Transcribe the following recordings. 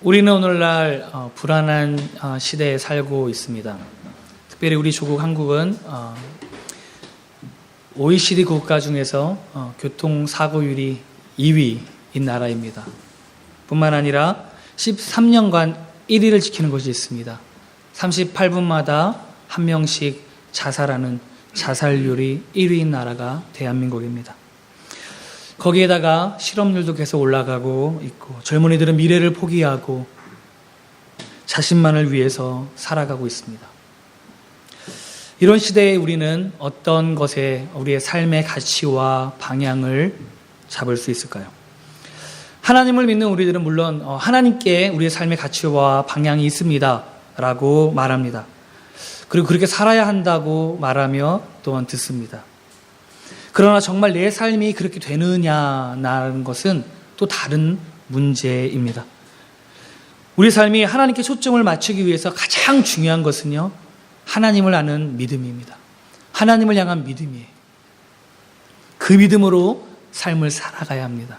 우리는 오늘날 불안한 시대에 살고 있습니다. 특별히 우리 조국 한국은 OECD 국가 중에서 교통사고율이 2위인 나라입니다. 뿐만 아니라 13년간 1위를 지키는 곳이 있습니다. 38분마다 한 명씩 자살하는 자살률이 1위인 나라가 대한민국입니다. 거기에다가 실업률도 계속 올라가고 있고 젊은이들은 미래를 포기하고 자신만을 위해서 살아가고 있습니다. 이런 시대에 우리는 어떤 것에 우리의 삶의 가치와 방향을 잡을 수 있을까요? 하나님을 믿는 우리들은 물론 하나님께 우리의 삶의 가치와 방향이 있습니다 라고 말합니다. 그리고 그렇게 살아야 한다고 말하며 또한 듣습니다. 그러나 정말 내 삶이 그렇게 되느냐라는 것은 또 다른 문제입니다. 우리 삶이 하나님께 초점을 맞추기 위해서 가장 중요한 것은요, 하나님을 아는 믿음입니다. 하나님을 향한 믿음이에요. 그 믿음으로 삶을 살아가야 합니다.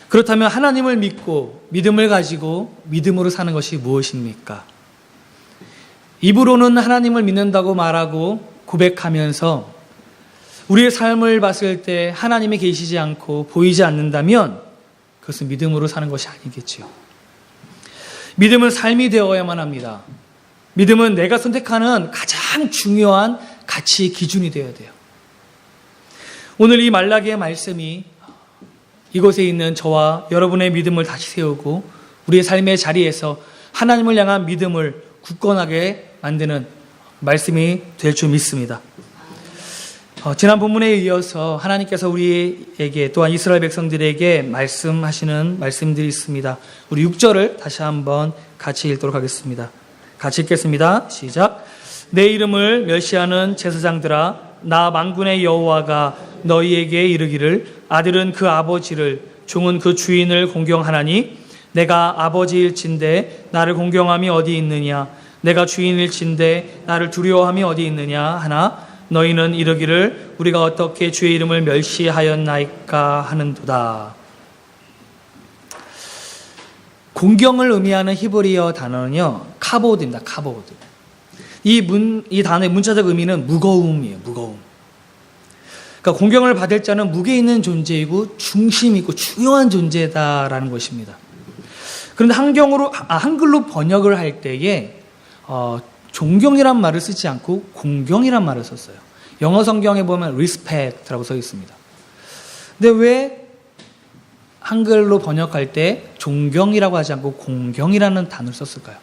그렇다면 하나님을 믿고 믿음을 가지고 믿음으로 사는 것이 무엇입니까? 입으로는 하나님을 믿는다고 말하고 고백하면서 우리의 삶을 봤을 때 하나님이 계시지 않고 보이지 않는다면 그것은 믿음으로 사는 것이 아니겠지요. 믿음은 삶이 되어야만 합니다. 믿음은 내가 선택하는 가장 중요한 가치 기준이 되어야 돼요. 오늘 이 말라기의 말씀이 이곳에 있는 저와 여러분의 믿음을 다시 세우고 우리의 삶의 자리에서 하나님을 향한 믿음을 굳건하게 만드는 말씀이 될 줄 믿습니다. 지난 본문에 이어서 하나님께서 우리에게 또한 이스라엘 백성들에게 말씀하시는 말씀들이 있습니다. 우리 6절을 다시 한번 같이 읽도록 하겠습니다. 같이 읽겠습니다. 시작. 내 이름을 멸시하는 제사장들아, 나 만군의 여호와가 너희에게 이르기를 아들은 그 아버지를 종은 그 주인을 공경하나니 내가 아버지일진데 나를 공경함이 어디 있느냐, 내가 주인일진데 나를 두려워함이 어디 있느냐 하나 너희는 이르기를 우리가 어떻게 주의 이름을 멸시하였나이까 하는도다. 공경을 의미하는 히브리어 단어는요, 카보드입니다. 카보드. 이 단어의 문자적 의미는 무거움이에요. 무거움. 그러니까 공경을 받을 자는 무게 있는 존재이고 중심 있고 중요한 존재다라는 것입니다. 그런데 한글로 번역을 할 때에 존경이란 말을 쓰지 않고 공경이란 말을 썼어요. 영어 성경에 보면 respect라고 써 있습니다. 근데 왜 한글로 번역할 때 존경이라고 하지 않고 공경이라는 단어를 썼을까요?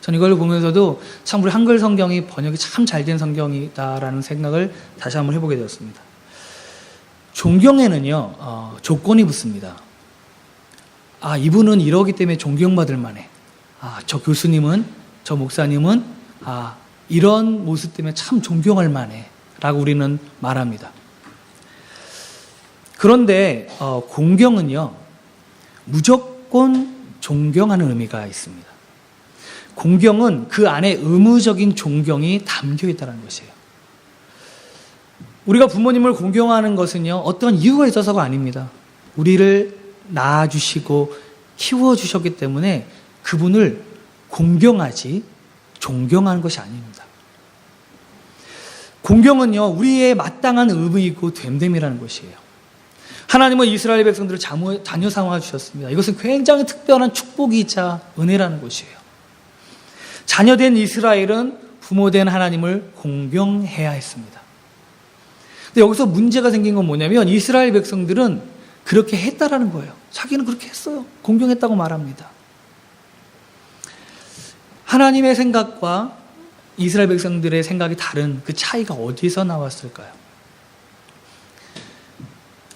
전 이걸 보면서도 참 우리 한글 성경이 번역이 참 잘 된 성경이다라는 생각을 다시 한번 해보게 되었습니다. 존경에는요, 조건이 붙습니다. 이분은 이러기 때문에 존경받을 만해. 저 교수님은, 저 목사님은 이런 모습 때문에 참 존경할 만해 라고 우리는 말합니다. 그런데 공경은요, 무조건 존경하는 의미가 있습니다. 공경은 그 안에 의무적인 존경이 담겨 있다는 것이에요. 우리가 부모님을 공경하는 것은요, 어떤 이유가 있어서가 아닙니다. 우리를 낳아주시고 키워주셨기 때문에 그분을 공경하지 존경하는 것이 아닙니다. 공경은요, 우리의 마땅한 의무이고 됨됨이라는 것이에요. 하나님은 이스라엘 백성들을 자녀 삼아 주셨습니다. 이것은 굉장히 특별한 축복이자 은혜라는 것이에요. 자녀된 이스라엘은 부모된 하나님을 공경해야 했습니다. 근데 여기서 문제가 생긴 건 뭐냐면 이스라엘 백성들은 그렇게 했다라는 거예요. 자기는 그렇게 했어요. 공경했다고 말합니다. 하나님의 생각과 이스라엘 백성들의 생각이 다른 그 차이가 어디서 나왔을까요?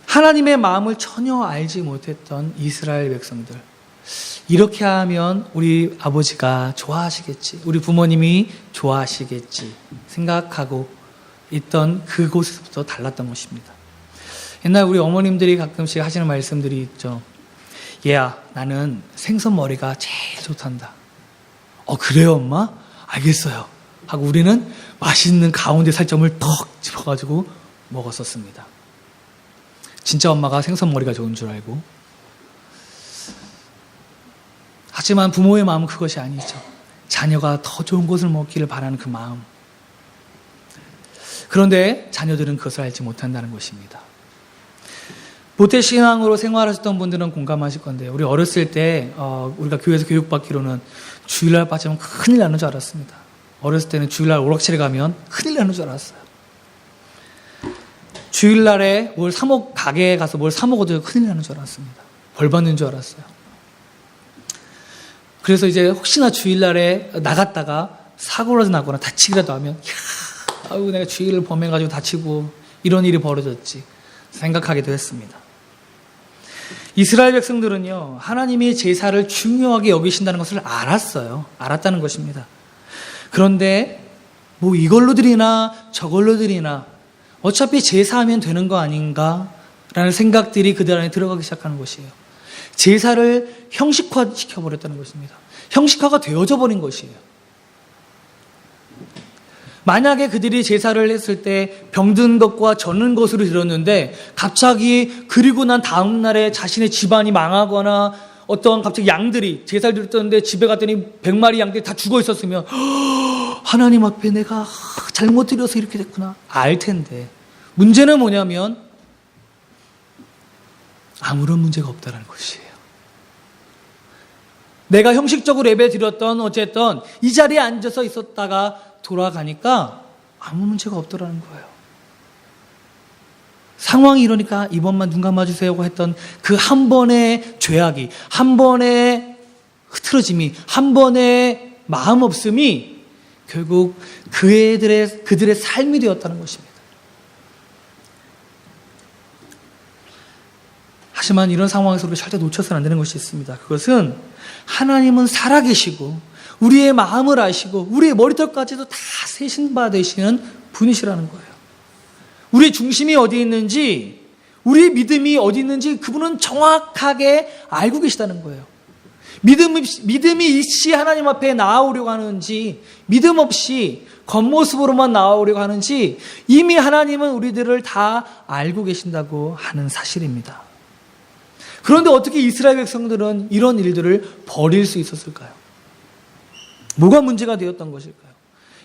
하나님의 마음을 전혀 알지 못했던 이스라엘 백성들. 이렇게 하면 우리 아버지가 좋아하시겠지, 우리 부모님이 좋아하시겠지 생각하고 있던 그곳에서부터 달랐던 것입니다. 옛날 우리 어머님들이 가끔씩 하시는 말씀들이 있죠. 얘야, 나는 생선 머리가 제일 좋단다. 그래요 엄마? 알겠어요 하고 우리는 맛있는 가운데 살점을 턱 집어가지고 먹었었습니다. 진짜 엄마가 생선머리가 좋은 줄 알고. 하지만 부모의 마음은 그것이 아니죠. 자녀가 더 좋은 것을 먹기를 바라는 그 마음. 그런데 자녀들은 그것을 알지 못한다는 것입니다. 모태신앙으로 생활하셨던 분들은 공감하실 건데요. 우리 어렸을 때 우리가 교회에서 교육받기로는 주일날 빠지면 큰일 나는 줄 알았습니다. 어렸을 때는 주일날 오락실에 가면 큰일 나는 줄 알았어요. 주일날에 가게에 가서 뭘 사 먹어도 큰일 나는 줄 알았습니다. 벌 받는 줄 알았어요. 그래서 이제 혹시나 주일날에 나갔다가 사고라도 나거나 다치기라도 하면 아유 내가 주일을 범해가지고 다치고 이런 일이 벌어졌지 생각하기도 했습니다. 이스라엘 백성들은요, 하나님이 제사를 중요하게 여기신다는 것을 알았다는 것입니다. 그런데 뭐 이걸로 드리나 저걸로 드리나 어차피 제사하면 되는 거 아닌가라는 생각들이 그들 안에 들어가기 시작하는 것이에요. 제사를 형식화 시켜버렸다는 것입니다. 형식화가 되어져 버린 것이에요. 만약에 그들이 제사를 했을 때 병든 것과 젖는 것으로 들었는데 갑자기 그리고 난 다음 날에 자신의 집안이 망하거나 어떤 갑자기 양들이 제사를 드렸는데 집에 갔더니 100마리 양들이 다 죽어 있었으면 하나님 앞에 내가 잘못 드려서 이렇게 됐구나 알 텐데, 문제는 뭐냐면 아무런 문제가 없다는 것이에요. 내가 형식적으로 예배 드렸던 어쨌든 이 자리에 앉아서 있었다가 돌아가니까 아무 문제가 없더라는 거예요. 상황이 이러니까 이번만 눈 감아주세요 했던 그 한 번의 죄악이, 한 번의 흐트러짐이, 한 번의 마음 없음이 결국 그들의 삶이 되었다는 것입니다. 하지만 이런 상황에서 우리가 절대 놓쳐서는 안 되는 것이 있습니다. 그것은 하나님은 살아계시고 우리의 마음을 아시고 우리의 머리털까지도 다 세신 바 되시는 분이시라는 거예요. 우리의 중심이 어디 있는지, 우리의 믿음이 어디 있는지 그분은 정확하게 알고 계시다는 거예요. 믿음이 있이 하나님 앞에 나아오려고 하는지, 믿음 없이 겉모습으로만 나아오려고 하는지 이미 하나님은 우리들을 다 알고 계신다고 하는 사실입니다. 그런데 어떻게 이스라엘 백성들은 이런 일들을 버릴 수 있었을까요? 뭐가 문제가 되었던 것일까요?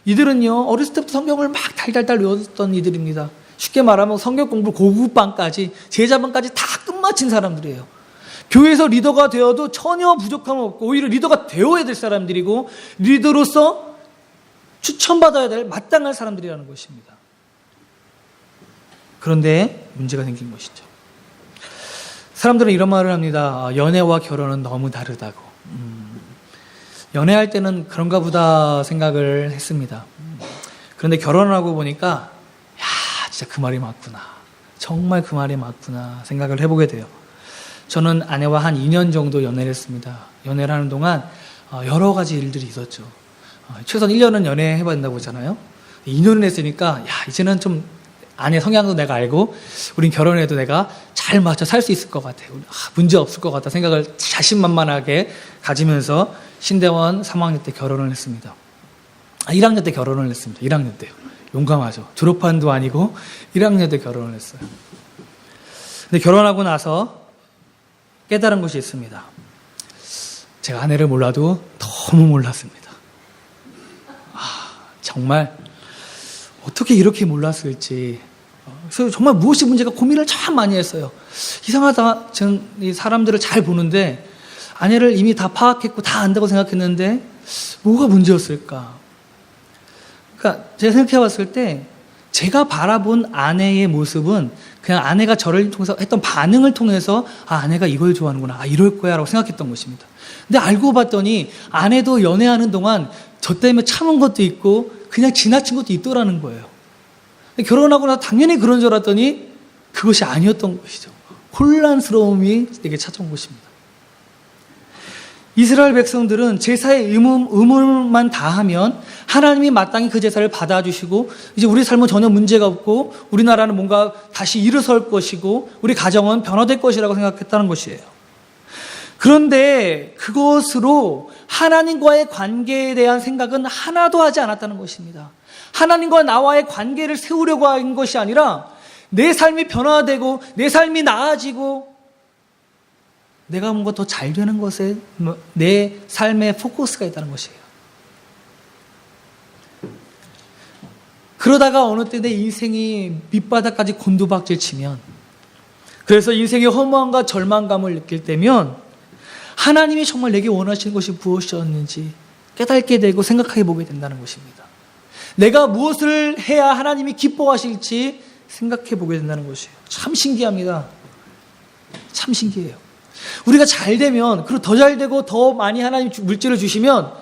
이들은요, 어렸을 때부터 성경을 막 달달달 외웠던 이들입니다. 쉽게 말하면 성경 공부 고급반까지, 제자반까지 다 끝마친 사람들이에요. 교회에서 리더가 되어도 전혀 부족함 없고 오히려 리더가 되어야 될 사람들이고 리더로서 추천받아야 될 마땅한 사람들이라는 것입니다. 그런데 문제가 생긴 것이죠. 사람들은 이런 말을 합니다. 연애와 결혼은 너무 다르다고. 연애할 때는 그런가 보다 생각을 했습니다. 그런데 결혼을 하고 보니까 진짜 그 말이 맞구나. 정말 그 말이 맞구나 생각을 해보게 돼요. 저는 아내와 한 2년 정도 연애를 했습니다. 연애를 하는 동안 여러 가지 일들이 있었죠. 최소한 1년은 연애해봐야 된다고 했잖아요. 2년을 했으니까 이제는 좀 아내 성향도 내가 알고 우린 결혼해도 내가 잘 맞춰 살 수 있을 것 같아요. 문제 없을 것 같다 생각을 자신만만하게 가지면서 신대원 3학년 때 결혼을 했습니다. 1학년 때 결혼을 했습니다. 1학년 때요. 용감하죠. 졸업반도 아니고 1학년 때 결혼을 했어요. 근데 결혼하고 나서 깨달은 것이 있습니다. 제가 아내를 몰라도 너무 몰랐습니다. 정말 어떻게 이렇게 몰랐을지. 그래서 정말 무엇이 문제가 고민을 참 많이 했어요. 이상하다. 저는 이 사람들을 잘 보는데 아내를 이미 다 파악했고 다 안다고 생각했는데 뭐가 문제였을까? 그러니까 제가 생각해 봤을 때 제가 바라본 아내의 모습은 그냥 아내가 저를 통해서 했던 반응을 통해서 아내가 이걸 좋아하는구나. 이럴 거야 라고 생각했던 것입니다. 근데 알고 봤더니 아내도 연애하는 동안 저 때문에 참은 것도 있고 그냥 지나친 것도 있더라는 거예요. 결혼하고 나서 당연히 그런 줄 알았더니 그것이 아니었던 것이죠. 혼란스러움이 내게 찾아온 것입니다. 이스라엘 백성들은 제사의 의무만 다하면 하나님이 마땅히 그 제사를 받아주시고 이제 우리 삶은 전혀 문제가 없고 우리나라는 뭔가 다시 일어설 것이고 우리 가정은 변화될 것이라고 생각했다는 것이에요. 그런데 그것으로 하나님과의 관계에 대한 생각은 하나도 하지 않았다는 것입니다. 하나님과 나와의 관계를 세우려고 한 것이 아니라 내 삶이 변화되고 내 삶이 나아지고 내가 뭔가 더 잘 되는 것에 내 삶의 포커스가 있다는 것이에요. 그러다가 어느 때 내 인생이 밑바닥까지 곤두박질 치면, 그래서 인생의 허무함과 절망감을 느낄 때면 하나님이 정말 내게 원하시는 것이 무엇이었는지 깨닫게 되고 생각해 보게 된다는 것입니다. 내가 무엇을 해야 하나님이 기뻐하실지 생각해 보게 된다는 것이에요. 참 신기합니다. 참 신기해요. 우리가 잘 되면, 그리고 더 잘 되고 더 많이 하나님 물질을 주시면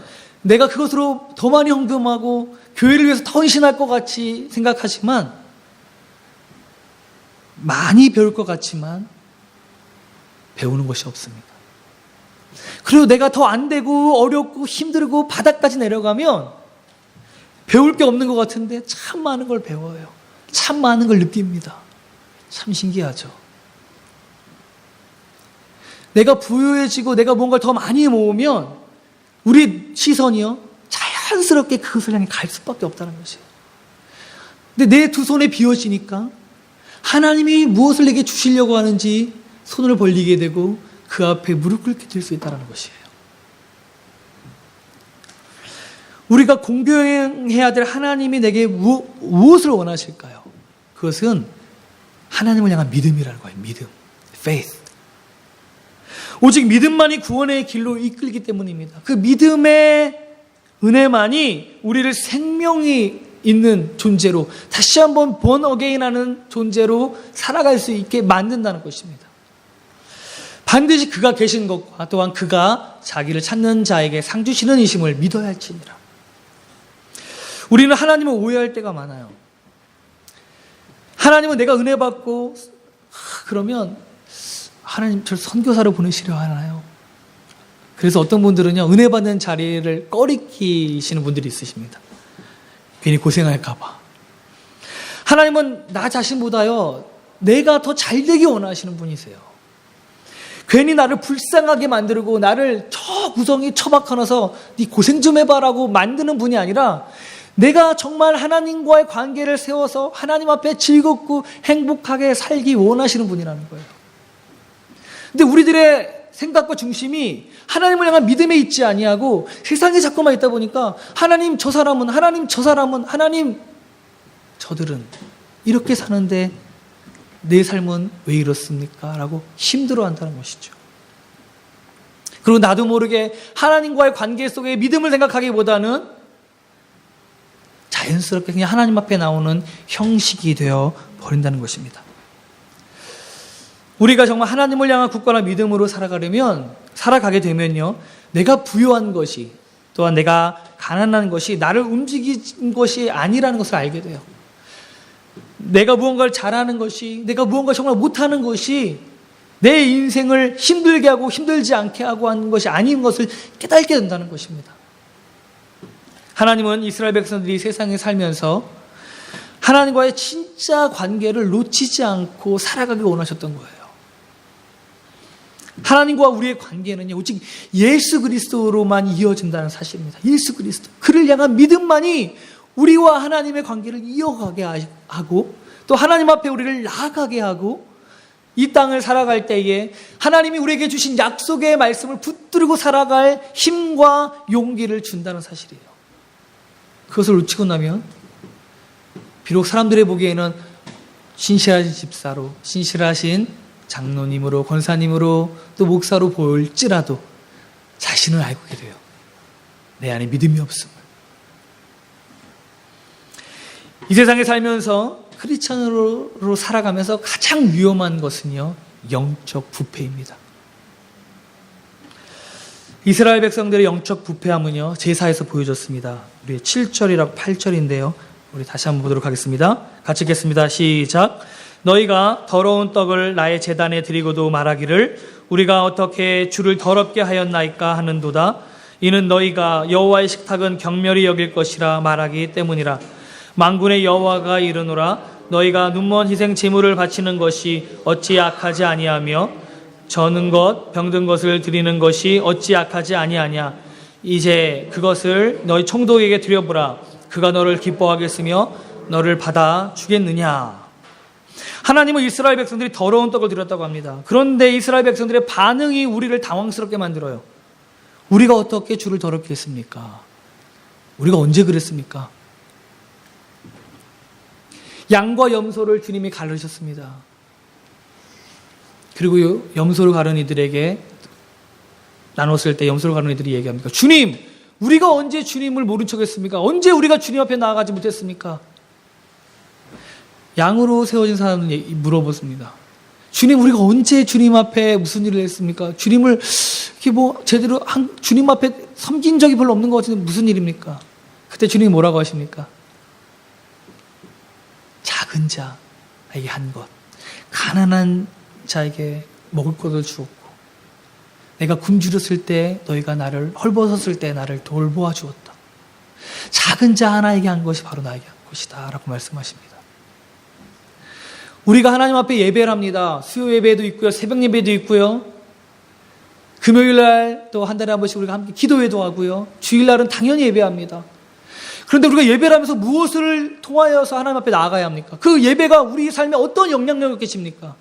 내가 그것으로 더 많이 헌금하고 교회를 위해서 더 헌신할 것 같이 생각하지만, 많이 배울 것 같지만 배우는 것이 없습니다. 그리고 내가 더 안 되고 어렵고 힘들고 바닥까지 내려가면 배울 게 없는 것 같은데 참 많은 걸 배워요. 참 많은 걸 느낍니다. 참 신기하죠. 내가 부유해지고 내가 뭔가를 더 많이 모으면 우리 시선이요, 자연스럽게 그것을 향해 갈 수밖에 없다는 것이에요. 근데 내 두 손에 비워지니까 하나님이 무엇을 내게 주시려고 하는지 손을 벌리게 되고 그 앞에 무릎 꿇게 될 수 있다는 것이에요. 우리가 공경해야 될 하나님이 내게 무엇을 원하실까요? 그것은 하나님을 향한 믿음이라는 거예요. 믿음, faith. 오직 믿음만이 구원의 길로 이끌기 때문입니다. 그 믿음의 은혜만이 우리를 생명이 있는 존재로, 다시 한번 born again하는 존재로 살아갈 수 있게 만든다는 것입니다. 반드시 그가 계신 것과 또한 그가 자기를 찾는 자에게 상 주시는 이심을 믿어야 할지니라. 우리는 하나님을 오해할 때가 많아요. 하나님은 내가 은혜 받고 그러면 하나님 저를 선교사로 보내시려 하나요? 그래서 어떤 분들은요, 은혜 받는 자리를 꺼리키시는 분들이 있으십니다. 괜히 고생할까 봐. 하나님은 나 자신보다요, 내가 더 잘되기 원하시는 분이세요. 괜히 나를 불쌍하게 만들고 나를 저 구덩이 처박아놔서 네 고생 좀 해봐라고 만드는 분이 아니라, 내가 정말 하나님과의 관계를 세워서 하나님 앞에 즐겁고 행복하게 살기 원하시는 분이라는 거예요. 근데 우리들의 생각과 중심이 하나님을 향한 믿음에 있지 아니하고 세상에 자꾸만 있다 보니까 하나님 저 사람은, 하나님 저 사람은, 하나님 저들은 이렇게 사는데 내 삶은 왜 이렇습니까? 라고 힘들어한다는 것이죠. 그리고 나도 모르게 하나님과의 관계 속에 믿음을 생각하기보다는 자연스럽게 그냥 하나님 앞에 나오는 형식이 되어 버린다는 것입니다. 우리가 정말 하나님을 향한 굳건한 믿음으로 살아가게 되면요, 내가 부유한 것이, 또한 내가 가난한 것이 나를 움직인 것이 아니라는 것을 알게 돼요. 내가 무언가를 잘하는 것이, 내가 무언가 정말 못하는 것이 내 인생을 힘들게 하고 힘들지 않게 하고 하는 것이 아닌 것을 깨닫게 된다는 것입니다. 하나님은 이스라엘 백성들이 세상에 살면서 하나님과의 진짜 관계를 놓치지 않고 살아가길 원하셨던 거예요. 하나님과 우리의 관계는요, 오직 예수 그리스도로만 이어진다는 사실입니다. 예수 그리스도, 그를 향한 믿음만이 우리와 하나님의 관계를 이어가게 하고 또 하나님 앞에 우리를 나아가게 하고 이 땅을 살아갈 때에 하나님이 우리에게 주신 약속의 말씀을 붙들고 살아갈 힘과 용기를 준다는 사실이에요. 그것을 놓치고 나면 비록 사람들이 보기에는 신실하신 집사로, 신실하신 장로님으로, 권사님으로, 또 목사로 보일지라도 자신을 알고 계세요. 내 안에 믿음이 없음을. 이 세상에 살면서 크리스찬으로 살아가면서 가장 위험한 것은요, 영적 부패입니다. 이스라엘 백성들의 영적 부패함은요, 제사에서 보여졌습니다. 우리 7절이라고 8절인데요. 우리 다시 한번 보도록 하겠습니다. 같이 읽겠습니다. 시작. 너희가 더러운 떡을 나의 제단에 드리고도 말하기를 우리가 어떻게 주를 더럽게 하였나이까 하는도다. 이는 너희가 여호와의 식탁은 경멸히 여길 것이라 말하기 때문이라. 만군의 여호와가 이르노라. 너희가 눈먼 희생 제물을 바치는 것이 어찌 악하지 아니하며 저는 것 병든 것을 드리는 것이 어찌 악하지 아니하냐. 이제 그것을 너희 총독에게 드려보라. 그가 너를 기뻐하겠으며 너를 받아 주겠느냐. 하나님은 이스라엘 백성들이 더러운 떡을 드렸다고 합니다. 그런데 이스라엘 백성들의 반응이 우리를 당황스럽게 만들어요. 우리가 어떻게 주를 더럽게 했습니까? 우리가 언제 그랬습니까? 양과 염소를 주님이 가르셨습니다. 그리고 염소를 가른 이들에게 나눴을 때 염소를 가른 이들이 얘기합니다. 주님, 우리가 언제 주님을 모른 척했습니까? 언제 우리가 주님 앞에 나아가지 못했습니까? 양으로 세워진 사람은 물어보습니다. 주님, 우리가 언제 주님 앞에 무슨 일을 했습니까? 주님을 이렇게 제대로 주님 앞에 섬긴 적이 별로 없는 것 같은데 무슨 일입니까? 그때 주님이 뭐라고 하십니까? 작은 자에게 한 것, 가난한 자에게 먹을 것을 주었고, 내가 굶주렸을 때 너희가 나를 헐벗었을 때 나를 돌보아 주었다. 작은 자 하나에게 한 것이 바로 나에게 한 것이다 라고 말씀하십니다. 우리가 하나님 앞에 예배를 합니다. 수요 예배도 있고요, 새벽 예배도 있고요, 금요일날 또 한 달에 한 번씩 우리가 함께 기도회도 하고요, 주일날은 당연히 예배합니다. 그런데 우리가 예배를 하면서 무엇을 통하여서 하나님 앞에 나아가야 합니까? 그 예배가 우리 삶에 어떤 영향력을 끼칩니까?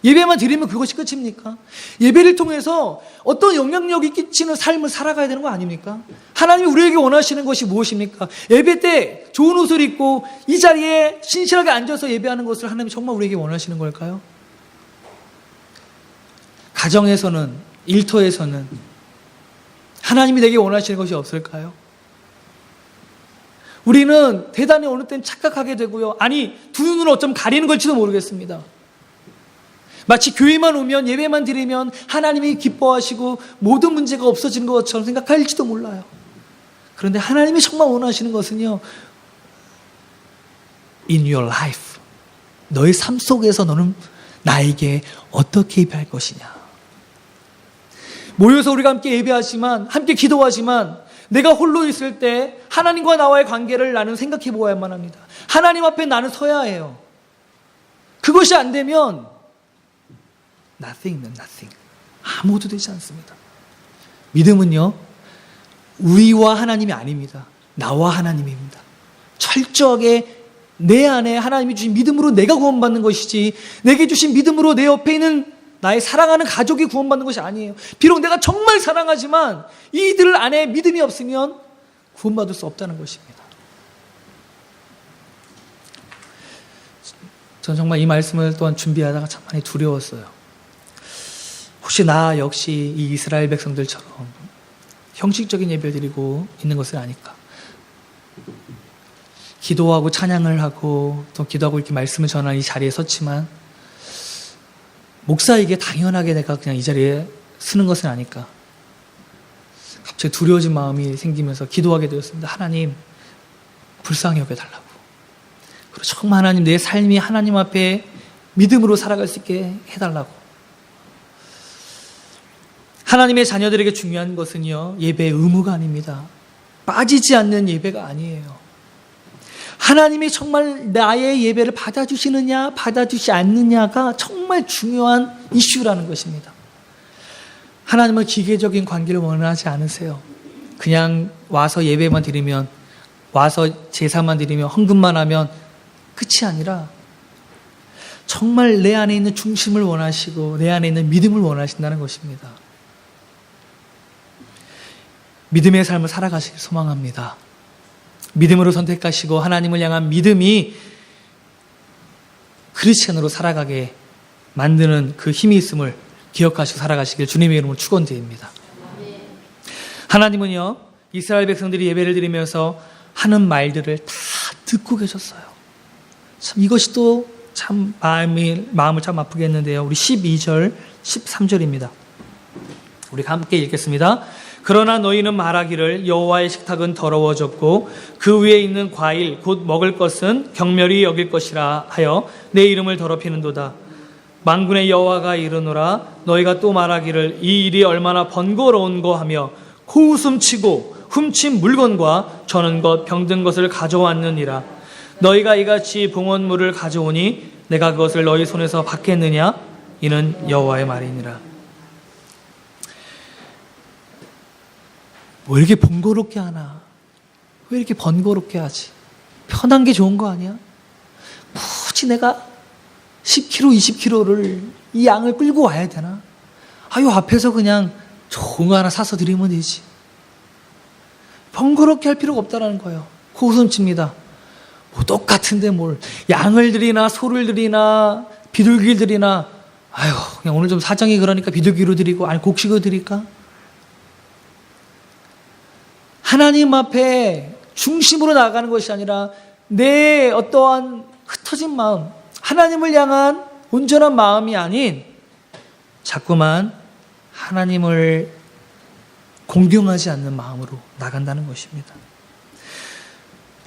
예배만 드리면 그것이 끝입니까? 예배를 통해서 어떤 영향력이 끼치는 삶을 살아가야 되는 거 아닙니까? 하나님이 우리에게 원하시는 것이 무엇입니까? 예배 때 좋은 옷을 입고 이 자리에 신실하게 앉아서 예배하는 것을 하나님이 정말 우리에게 원하시는 걸까요? 가정에서는, 일터에서는 하나님이 내게 원하시는 것이 없을까요? 우리는 대단히 어느 때는 착각하게 되고요, 아니 두 눈을 어쩜 가리는 걸지도 모르겠습니다. 마치 교회만 오면, 예배만 드리면 하나님이 기뻐하시고 모든 문제가 없어지는 것처럼 생각할지도 몰라요. 그런데 하나님이 정말 원하시는 것은요, in your life, 너의 삶 속에서 너는 나에게 어떻게 예배할 것이냐. 모여서 우리가 함께 예배하지만, 함께 기도하지만, 내가 홀로 있을 때 하나님과 나와의 관계를 나는 생각해 보아야만 합니다. 하나님 앞에 나는 서야 해요. 그것이 안 되면 nothing면 nothing, 아무것도 되지 않습니다. 믿음은요, 우리와 하나님이 아닙니다. 나와 하나님입니다. 철저하게 내 안에 하나님이 주신 믿음으로 내가 구원받는 것이지, 내게 주신 믿음으로 내 옆에 있는 나의 사랑하는 가족이 구원받는 것이 아니에요. 비록 내가 정말 사랑하지만 이들 안에 믿음이 없으면 구원받을 수 없다는 것입니다. 저는 정말 이 말씀을 또한 준비하다가 참 많이 두려웠어요. 혹시 나 역시 이 이스라엘 백성들처럼 형식적인 예배를 드리고 있는 것을 아닐까? 기도하고 찬양을 하고 또 기도하고 이렇게 말씀을 전하는 이 자리에 섰지만 목사에게 당연하게 내가 그냥 이 자리에 서는 것은 아닐까? 갑자기 두려워진 마음이 생기면서 기도하게 되었습니다. 하나님, 불쌍히 여겨달라고. 그리고 정말 하나님, 내 삶이 하나님 앞에 믿음으로 살아갈 수 있게 해달라고. 하나님의 자녀들에게 중요한 것은요, 예배의 의무가 아닙니다. 빠지지 않는 예배가 아니에요. 하나님이 정말 나의 예배를 받아주시느냐 받아주지 않느냐가 정말 중요한 이슈라는 것입니다. 하나님은 기계적인 관계를 원하지 않으세요. 그냥 와서 예배만 드리면, 와서 제사만 드리면, 헌금만 하면 끝이 아니라 정말 내 안에 있는 중심을 원하시고 내 안에 있는 믿음을 원하신다는 것입니다. 믿음의 삶을 살아가시길 소망합니다. 믿음으로 선택하시고 하나님을 향한 믿음이 크리스천으로 살아가게 만드는 그 힘이 있음을 기억하시고 살아가시길 주님의 이름으로 축원드립니다. 하나님은요, 이스라엘 백성들이 예배를 드리면서 하는 말들을 다 듣고 계셨어요. 참 이것이 또 참 마음을 참 아프게 했는데요. 우리 12절, 13절입니다. 우리가 함께 읽겠습니다. 그러나 너희는 말하기를 여호와의 식탁은 더러워졌고 그 위에 있는 과일 곧 먹을 것은 경멸히 여길 것이라 하여 내 이름을 더럽히는도다. 만군의 여호와가 이르노라. 너희가 또 말하기를 이 일이 얼마나 번거로운고 하며 코웃음치고 훔친 물건과 저는 것 병든 것을 가져왔느니라. 너희가 이같이 봉헌물을 가져오니 내가 그것을 너희 손에서 받겠느냐? 이는 여호와의 말이니라. 왜 이렇게 번거롭게 하나? 왜 이렇게 번거롭게 하지? 편한 게 좋은 거 아니야? 굳이 내가 10km, 20km를 이 양을 끌고 와야 되나? 아유, 앞에서 그냥 좋은 거 하나 사서 드리면 되지. 번거롭게 할 필요가 없다는 거예요. 고선칩니다. 뭐 똑같은데 뭘 양을 드리나 소를 드리나 비둘기를 드리나, 아유, 그냥 오늘 좀 사정이 그러니까 비둘기로 드리고, 아니 곡식으로 드릴까? 하나님 앞에 중심으로 나아가는 것이 아니라 내 어떠한 흩어진 마음, 하나님을 향한 온전한 마음이 아닌 자꾸만 하나님을 공경하지 않는 마음으로 나간다는 것입니다.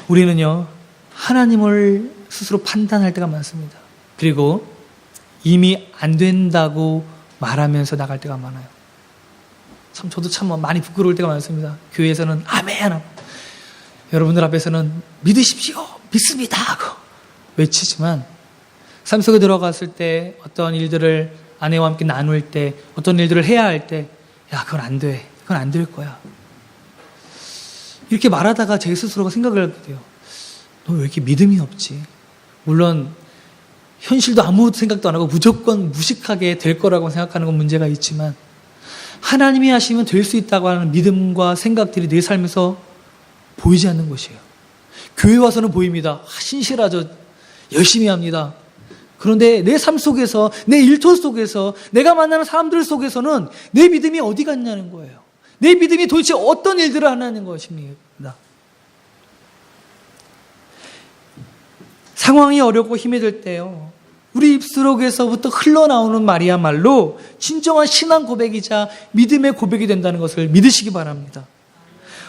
우리는요, 하나님을 스스로 판단할 때가 많습니다. 그리고 이미 안 된다고 말하면서 나갈 때가 많아요. 저도 참 많이 부끄러울 때가 많습니다. 교회에서는 아멘 하고, 여러분들 앞에서는 믿으십시오, 믿습니다 하고 외치지만, 삶 속에 들어갔을 때 어떤 일들을 아내와 함께 나눌 때, 어떤 일들을 해야 할 때, 야, 그건 안 돼, 그건 안 될 거야, 이렇게 말하다가 제 스스로가 생각을 하게 돼요. 너 왜 이렇게 믿음이 없지? 물론 현실도 아무 생각도 안 하고 무조건 무식하게 될 거라고 생각하는 건 문제가 있지만, 하나님이 하시면 될 수 있다고 하는 믿음과 생각들이 내 삶에서 보이지 않는 것이에요. 교회 와서는 보입니다. 신실하죠, 열심히 합니다. 그런데 내 삶 속에서, 내 일터 속에서, 내가 만나는 사람들 속에서는 내 믿음이 어디 갔냐는 거예요. 내 믿음이 도대체 어떤 일들을 하냐는 것입니다. 상황이 어렵고 힘이 들 때요, 우리 입술에서부터 흘러나오는 말이야말로 진정한 신앙 고백이자 믿음의 고백이 된다는 것을 믿으시기 바랍니다.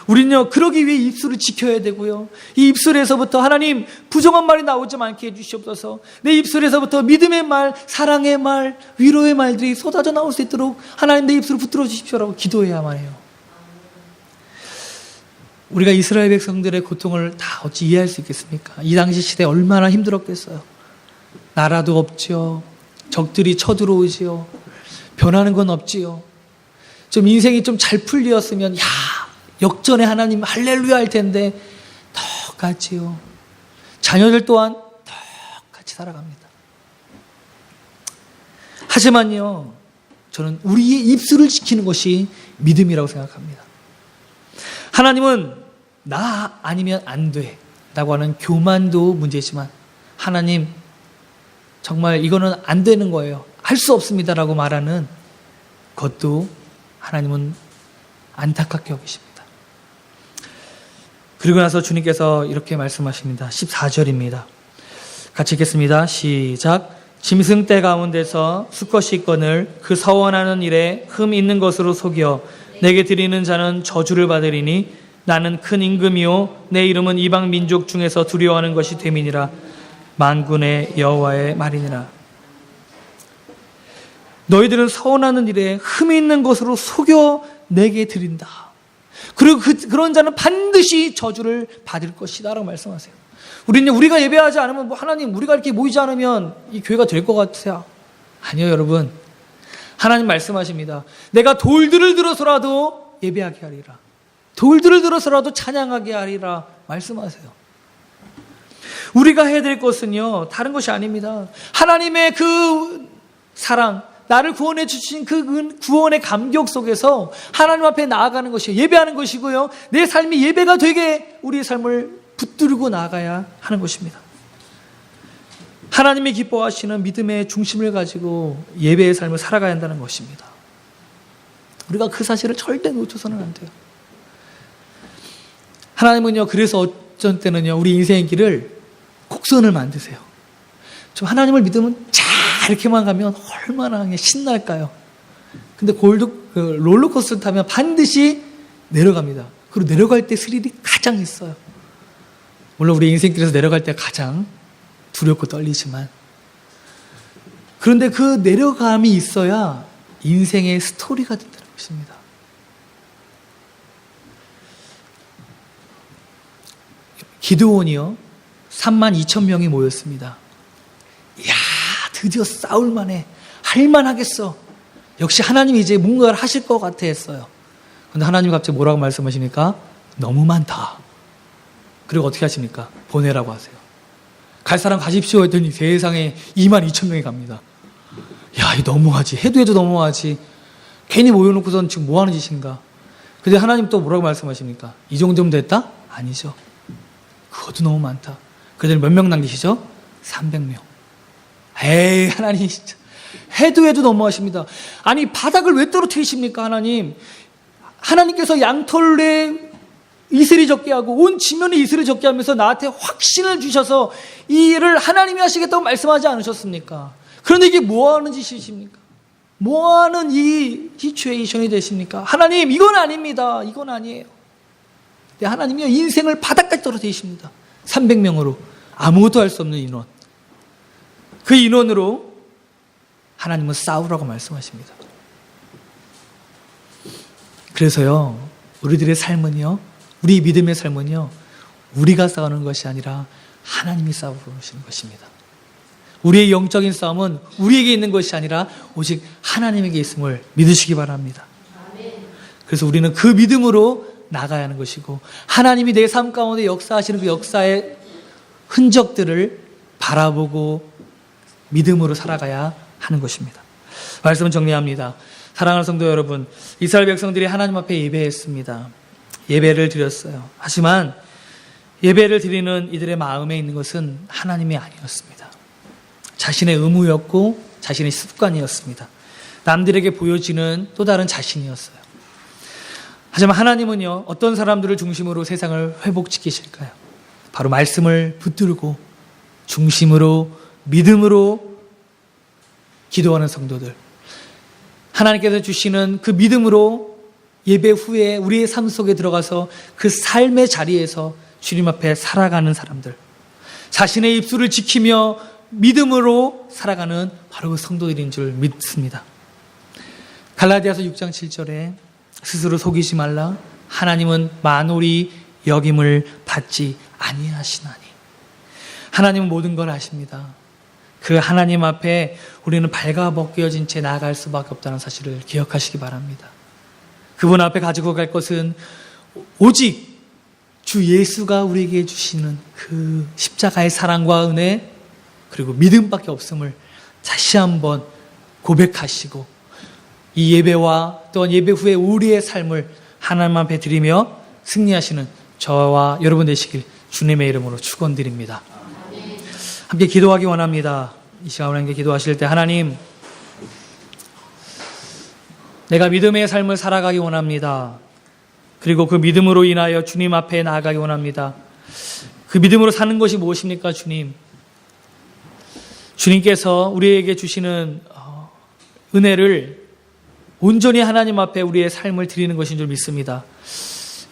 우리는요, 그러기 위해 입술을 지켜야 되고요, 이 입술에서부터 하나님 부정한 말이 나오지 않게 해주시옵소서. 내 입술에서부터 믿음의 말, 사랑의 말, 위로의 말들이 쏟아져 나올 수 있도록 하나님 내 입술을 붙들어 주십시오라고 기도해야만 해요. 우리가 이스라엘 백성들의 고통을 다 어찌 이해할 수 있겠습니까? 이 당시 시대에 얼마나 힘들었겠어요. 나라도 없지요, 적들이 쳐들어오지요, 변하는 건 없지요. 좀 인생이 좀 잘 풀리었으면, 야, 역전의 하나님 할렐루야 할 텐데 똑같지요. 자녀들 또한 똑같이 살아갑니다. 하지만요, 저는 우리의 입술을 지키는 것이 믿음이라고 생각합니다. 하나님은 나 아니면 안 돼 라고 하는 교만도 문제지만, 하나님 정말 이거는 안 되는 거예요, 할 수 없습니다 라고 말하는 것도 하나님은 안타깝게 여기십니다. 그리고 나서 주님께서 이렇게 말씀하십니다. 14절입니다. 같이 읽겠습니다. 시작. 짐승 떼 가운데서 수컷이 있거늘 그 서원하는 일에 흠 있는 것으로 속여 내게 드리는 자는 저주를 받으리니 나는 큰 임금이요 내 이름은 이방 민족 중에서 두려워하는 것이 됨이니라. 만군의 여호와의 말이니라. 너희들은 서원하는 일에 흠이 있는 것으로 속여 내게 드린다. 그리고 그런 자는 반드시 저주를 받을 것이다 라고 말씀하세요. 우리가 예배하지 않으면, 하나님 우리가 이렇게 모이지 않으면 이 교회가 될 것 같아요. 아니요, 여러분. 하나님 말씀하십니다. 내가 돌들을 들어서라도 예배하게 하리라, 돌들을 들어서라도 찬양하게 하리라 말씀하세요. 우리가 해야 될 것은요, 다른 것이 아닙니다. 하나님의 그 사랑, 나를 구원해 주신 그 구원의 감격 속에서 하나님 앞에 나아가는 것이 예배하는 것이고요, 내 삶이 예배가 되게 우리의 삶을 붙들고 나아가야 하는 것입니다. 하나님이 기뻐하시는 믿음의 중심을 가지고 예배의 삶을 살아가야 한다는 것입니다. 우리가 그 사실을 절대 놓쳐서는 안 돼요. 하나님은요, 그래서 어쩐 때는요, 우리 인생의 길을 곡선을 만드세요. 좀 하나님을 믿으면 이렇게만 가면 얼마나 신날까요? 근데 롤러코스터 타면 반드시 내려갑니다. 그리고 내려갈 때 스릴이 가장 있어요. 물론 우리 인생길에서 내려갈 때 가장 두렵고 떨리지만, 그런데 그 내려감이 있어야 인생의 스토리가 된다는 것입니다. 기드온이요, 32,000명이 모였습니다. 이야, 드디어 싸울만해, 할만하겠어, 역시 하나님이 이제 뭔가를 하실 것 같아 했어요. 그런데 하나님이 갑자기 뭐라고 말씀하시니까 너무 많다. 그리고 어떻게 하십니까? 보내라고 하세요. 갈 사람 가십시오 했더니 세상에 22,000명이 갑니다. 야, 이거 너무하지. 해도 너무하지. 괜히 모여놓고선 지금 뭐 하는 짓인가. 근데 하나님 또 뭐라고 말씀하십니까? 이 정도면 됐다? 아니죠. 그것도 너무 많다. 그들 몇 명 남기시죠? 300명. 에이, 하나님 진짜. 해도 너무하십니다. 아니, 바닥을 왜 떨어뜨리십니까, 하나님? 하나님께서 양털에 이슬이 적게 하고 온 지면에 이슬이 적게 하면서 나한테 확신을 주셔서 이 일을 하나님이 하시겠다고 말씀하지 않으셨습니까? 그런데 이게 뭐하는 짓이십니까? 뭐하는 이 시츄에이션이 되십니까? 하나님, 이건 아닙니다. 이건 아니에요. 근데 하나님이요, 인생을 바닥까지 떨어뜨리십니다. 300명으로 아무것도 할 수 없는 인원. 그 인원으로 하나님은 싸우라고 말씀하십니다. 그래서요, 우리들의 삶은요, 우리 믿음의 삶은요, 우리가 싸우는 것이 아니라 하나님이 싸우시는 것입니다. 우리의 영적인 싸움은 우리에게 있는 것이 아니라 오직 하나님에게 있음을 믿으시기 바랍니다. 그래서 우리는 그 믿음으로 나가야 하는 것이고, 하나님이 내 삶 가운데 역사하시는 그 역사의 흔적들을 바라보고 믿음으로 살아가야 하는 것입니다. 말씀을 정리합니다. 사랑하는 성도 여러분, 이스라엘 백성들이 하나님 앞에 예배했습니다. 예배를 드렸어요. 하지만 예배를 드리는 이들의 마음에 있는 것은 하나님이 아니었습니다. 자신의 의무였고 자신의 습관이었습니다. 남들에게 보여지는 또 다른 자신이었어요. 하지만 하나님은요, 어떤 사람들을 중심으로 세상을 회복시키실까요? 바로 말씀을 붙들고 중심으로 믿음으로 기도하는 성도들, 하나님께서 주시는 그 믿음으로 예배 후에 우리의 삶 속에 들어가서 그 삶의 자리에서 주님 앞에 살아가는 사람들, 자신의 입술을 지키며 믿음으로 살아가는 바로 그 성도들인 줄 믿습니다. 갈라디아서 6장 7절에 스스로 속이지 말라. 하나님은 만홀히 여김을 받지 아니하시나니. 하나님은 모든 걸 아십니다. 그 하나님 앞에 우리는 발가벗겨진 채 나아갈 수밖에 없다는 사실을 기억하시기 바랍니다. 그분 앞에 가지고 갈 것은 오직 주 예수가 우리에게 주시는 그 십자가의 사랑과 은혜, 그리고 믿음밖에 없음을 다시 한번 고백하시고, 이 예배와 또한 예배 후에 우리의 삶을 하나님 앞에 드리며 승리하시는 저와 여러분 되시길 주님의 이름으로 축원드립니다. 함께 기도하기 원합니다. 이 시간 하나님께 기도하실 때, 하나님, 내가 믿음의 삶을 살아가기 원합니다. 그리고 그 믿음으로 인하여 주님 앞에 나아가기 원합니다. 그 믿음으로 사는 것이 무엇입니까, 주님? 주님께서 우리에게 주시는 은혜를 온전히 하나님 앞에 우리의 삶을 드리는 것인 줄 믿습니다.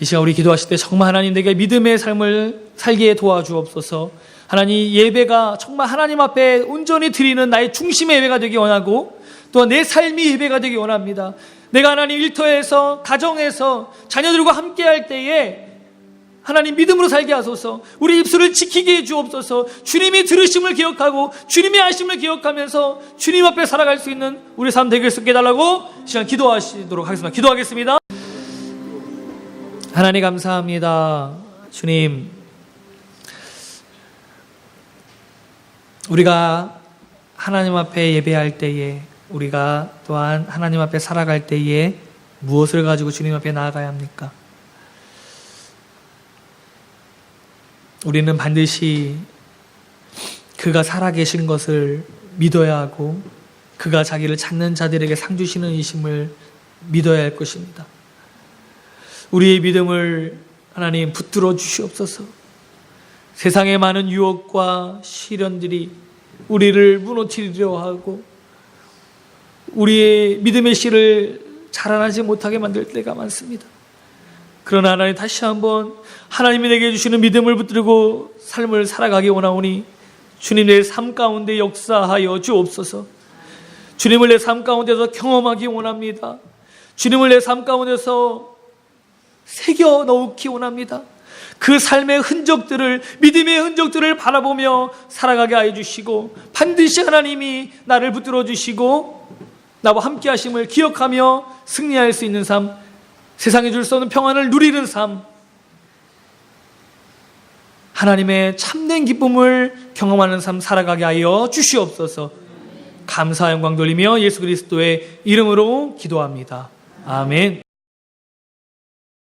이 시간 우리 기도하실 때 정말 하나님, 내게 믿음의 삶을 살기에 도와주옵소서. 하나님, 예배가 정말 하나님 앞에 온전히 드리는 나의 중심의 예배가 되기 원하고, 또한 내 삶이 예배가 되기 원합니다. 내가 하나님 일터에서, 가정에서 자녀들과 함께 할 때에 하나님 믿음으로 살게 하소서. 우리 입술을 지키게 해 주옵소서. 주님이 들으심을 기억하고 주님의 하심을 기억하면서 주님 앞에 살아갈 수 있는 우리 삶 되길 수 있게 해달라고 시간 기도하시도록 하겠습니다. 기도하겠습니다. 하나님 감사합니다. 주님, 우리가 하나님 앞에 예배할 때에, 우리가 또한 하나님 앞에 살아갈 때에 무엇을 가지고 주님 앞에 나아가야 합니까? 우리는 반드시 그가 살아계신 것을 믿어야 하고, 그가 자기를 찾는 자들에게 상 주시는 이심을 믿어야 할 것입니다. 우리의 믿음을 하나님 붙들어 주시옵소서. 세상의 많은 유혹과 시련들이 우리를 무너뜨리려 하고 우리의 믿음의 씨를 자라나지 못하게 만들 때가 많습니다. 그러나 하나님, 다시 한번 하나님이 내게 주시는 믿음을 붙들고 삶을 살아가기 원하오니 주님, 내 삶 가운데 역사하여 주옵소서. 주님을 내 삶 가운데서 경험하기 원합니다. 주님을 내 삶 가운데서 새겨 넣기 원합니다. 그 삶의 흔적들을, 믿음의 흔적들을 바라보며 살아가게 하여 주시고, 반드시 하나님이 나를 붙들어 주시고 나와 함께 하심을 기억하며 승리할 수 있는 삶, 세상에 줄 수 없는 평안을 누리는 삶, 하나님의 참된 기쁨을 경험하는 삶 살아가게 하여 주시옵소서. 감사 영광 돌리며 예수 그리스도의 이름으로 기도합니다. 아멘.